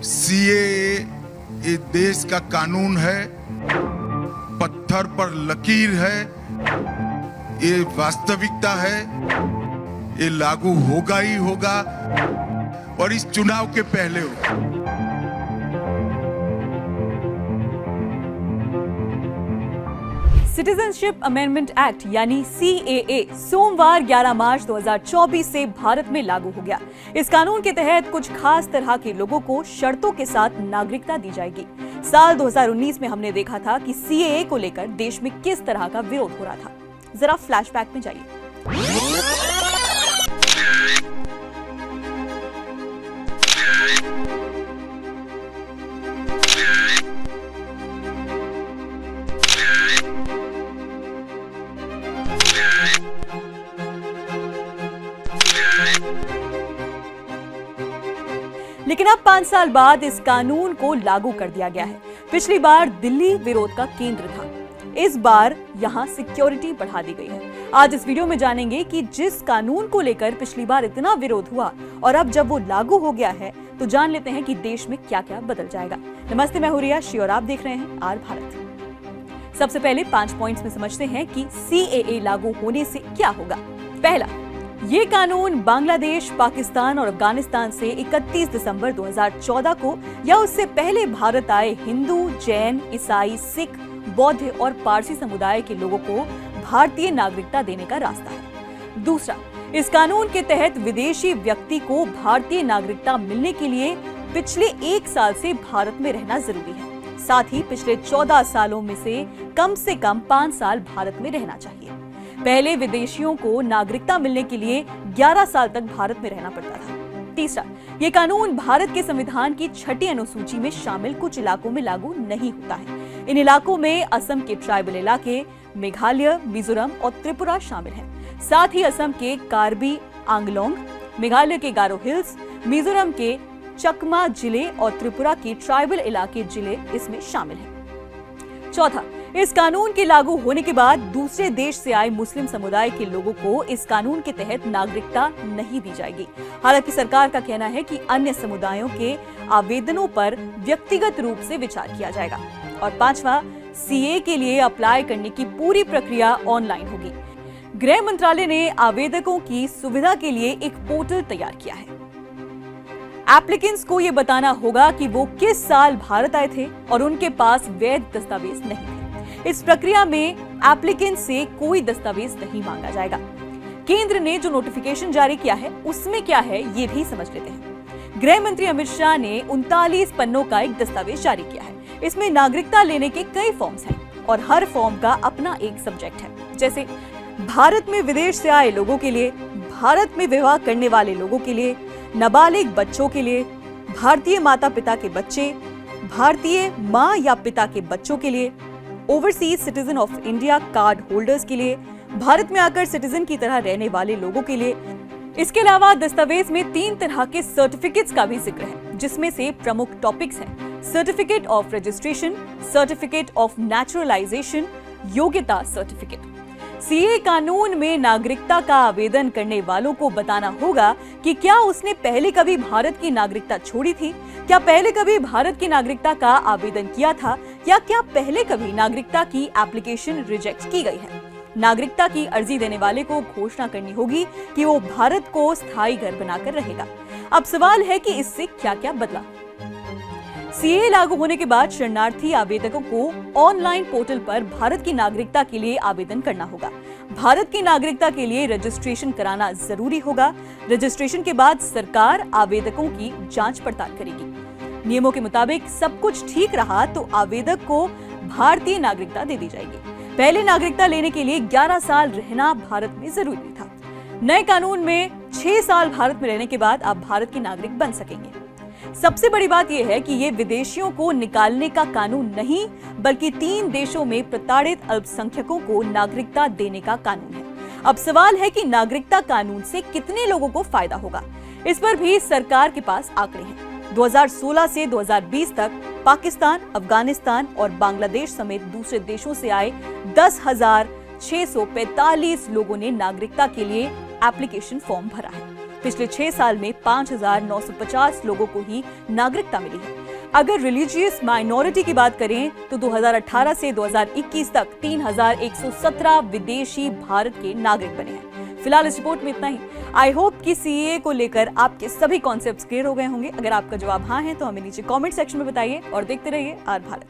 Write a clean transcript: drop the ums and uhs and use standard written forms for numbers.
CAA ये देश का कानून है, पत्थर पर लकीर है, ये वास्तविकता है, ये लागू होगा ही होगा और इस चुनाव के पहले होगा। सिटीजनशिप अमेंडमेंट एक्ट यानी सीएए सोमवार 11 मार्च 2024 से भारत में लागू हो गया। इस कानून के तहत कुछ खास तरह के लोगों को शर्तों के साथ नागरिकता दी जाएगी। साल 2019 में हमने देखा था कि सीएए को लेकर देश में किस तरह का विरोध हो रहा था। जरा फ्लैशबैक में जाइए। लेकिन अब 5 साल बाद इस कानून को लागू कर दिया गया है। पिछली बार दिल्ली विरोध का केंद्र था, इस बार यहां सिक्योरिटी बढ़ा दी गई है। आज इस वीडियो में जानेंगे कि जिस कानून को लेकर पिछली बार इतना विरोध हुआ और अब जब वो लागू हो गया है तो जान लेते हैं कि देश में क्या क्या बदल जाएगा। नमस्ते, मैं हूं रिया श्री और आप देख रहे हैं आर भारत। सबसे पहले 5 पॉइंट्स में समझते हैं कि सीएए लागू होने से क्या होगा। पहला, ये कानून बांग्लादेश, पाकिस्तान और अफगानिस्तान से 31 दिसंबर 2014 को या उससे पहले भारत आए हिंदू, जैन, ईसाई, सिख, बौद्ध और पारसी समुदाय के लोगों को भारतीय नागरिकता देने का रास्ता है। दूसरा, इस कानून के तहत विदेशी व्यक्ति को भारतीय नागरिकता मिलने के लिए पिछले 1 साल से भारत में रहना जरूरी है। साथ ही पिछले 14 सालों में से कम 5 साल भारत में रहना चाहिए। पहले विदेशियों को नागरिकता मिलने के लिए 11 साल तक भारत में रहना पड़ता था। तीसरा, ये कानून भारत के संविधान की 6ठी अनुसूची में शामिल कुछ इलाकों में लागू नहीं होता है। इन इलाकों में असम के ट्राइबल इलाके, मेघालय, मिजोरम और त्रिपुरा शामिल हैं। साथ ही असम के कार्बी आंगलोंग, मेघालय के गारो हिल्स, मिजोरम के चकमा जिले और त्रिपुरा के ट्राइबल इलाके जिले इसमें शामिल हैं। चौथा, इस कानून के लागू होने के बाद दूसरे देश से आए मुस्लिम समुदाय के लोगों को इस कानून के तहत नागरिकता नहीं दी जाएगी। हालांकि सरकार का कहना है कि अन्य समुदायों के आवेदनों पर व्यक्तिगत रूप से विचार किया जाएगा। और पांचवा, सीए के लिए अप्लाई करने की पूरी प्रक्रिया ऑनलाइन होगी। गृह मंत्रालय ने आवेदकों की सुविधा के लिए एक पोर्टल तैयार किया है। एप्लीकेंट्स को ये बताना होगा कि वो किस साल भारत आए थे और उनके पास वैध दस्तावेज नहीं थे। इस प्रक्रिया में एप्लीकेंट से कोई दस्तावेज नहीं मांगा जाएगा। केंद्र ने जो नोटिफिकेशन जारी किया है उसमें क्या है ये भी समझ लेते हैं। गृह मंत्री अमित शाह ने 39 पन्नों का एक दस्तावेज जारी किया है। इसमें नागरिकता लेने के कई फॉर्म्स हैं और हर फॉर्म का अपना एक सब्जेक्ट है। जैसे भारत में विदेश से आए लोगों के लिए, भारत में विवाह करने वाले लोगों के लिए, नाबालिग बच्चों के लिए, भारतीय माता पिता के बच्चे, भारतीय माँ या पिता के बच्चों के लिए, overseas citizen of India card holders के लिए, भारत में आकर सिटीजन की तरह रहने वाले लोगों के लिए। इसके अलावा दस्तावेज में 3 तरह के सर्टिफिकेट्स का भी जिक्र है, जिसमें से प्रमुख टॉपिक्स हैं certificate of registration, certificate of naturalisation, योग्यता सर्टिफिकेट। सीए कानून में नागरिकता का आवेदन करने वालों को बताना होगा कि क्या उसने पहले कभी भारत की नागरिकता छोड़ी थी, क्या पहले कभी भारत की नागरिकता का आवेदन किया था, या क्या पहले कभी नागरिकता की एप्लीकेशन रिजेक्ट की गई है। नागरिकता की अर्जी देने वाले को घोषणा करनी होगी कि वो भारत को स्थायी घर बनाकर रहेगा। अब सवाल है कि इससे क्या क्या बदला। सीए लागू होने के बाद शरणार्थी आवेदकों को ऑनलाइन पोर्टल पर भारत की नागरिकता के लिए आवेदन करना होगा। भारत की नागरिकता के लिए रजिस्ट्रेशन कराना जरूरी होगा। रजिस्ट्रेशन के बाद सरकार आवेदकों की जांच पड़ताल करेगी। नियमों के मुताबिक सब कुछ ठीक रहा तो आवेदक को भारतीय नागरिकता दे दी जाएगी। पहले नागरिकता लेने के लिए 11 साल रहना भारत में जरूरी था। नए कानून में 6 साल भारत में रहने के बाद आप भारत के नागरिक बन सकेंगे। सबसे बड़ी बात यह है कि ये विदेशियों को निकालने का कानून नहीं, बल्कि 3 देशों में प्रताड़ित अल्पसंख्यकों को नागरिकता देने का कानून है। अब सवाल है कि नागरिकता कानून से कितने लोगों को फायदा होगा। इस पर भी सरकार के पास आंकड़े हैं। 2016 से 2020 तक पाकिस्तान, अफगानिस्तान और बांग्लादेश समेत दूसरे देशों से आए 10,645 लोगों ने नागरिकता के लिए एप्लीकेशन फॉर्म भरा है। पिछले 6 साल में 5,950 लोगों को ही नागरिकता मिली है। अगर रिलीजियस माइनॉरिटी की बात करें तो 2018 से 2021 तक 3,117 विदेशी भारत के नागरिक बने हैं। फिलहाल इस रिपोर्ट में इतना ही। आई होप कि सीएए को लेकर आपके सभी कॉन्सेप्ट्स क्लियर हो गए होंगे। अगर आपका जवाब हाँ है तो हमें नीचे कमेंट सेक्शन में बताइए और देखते रहिए आर भारत।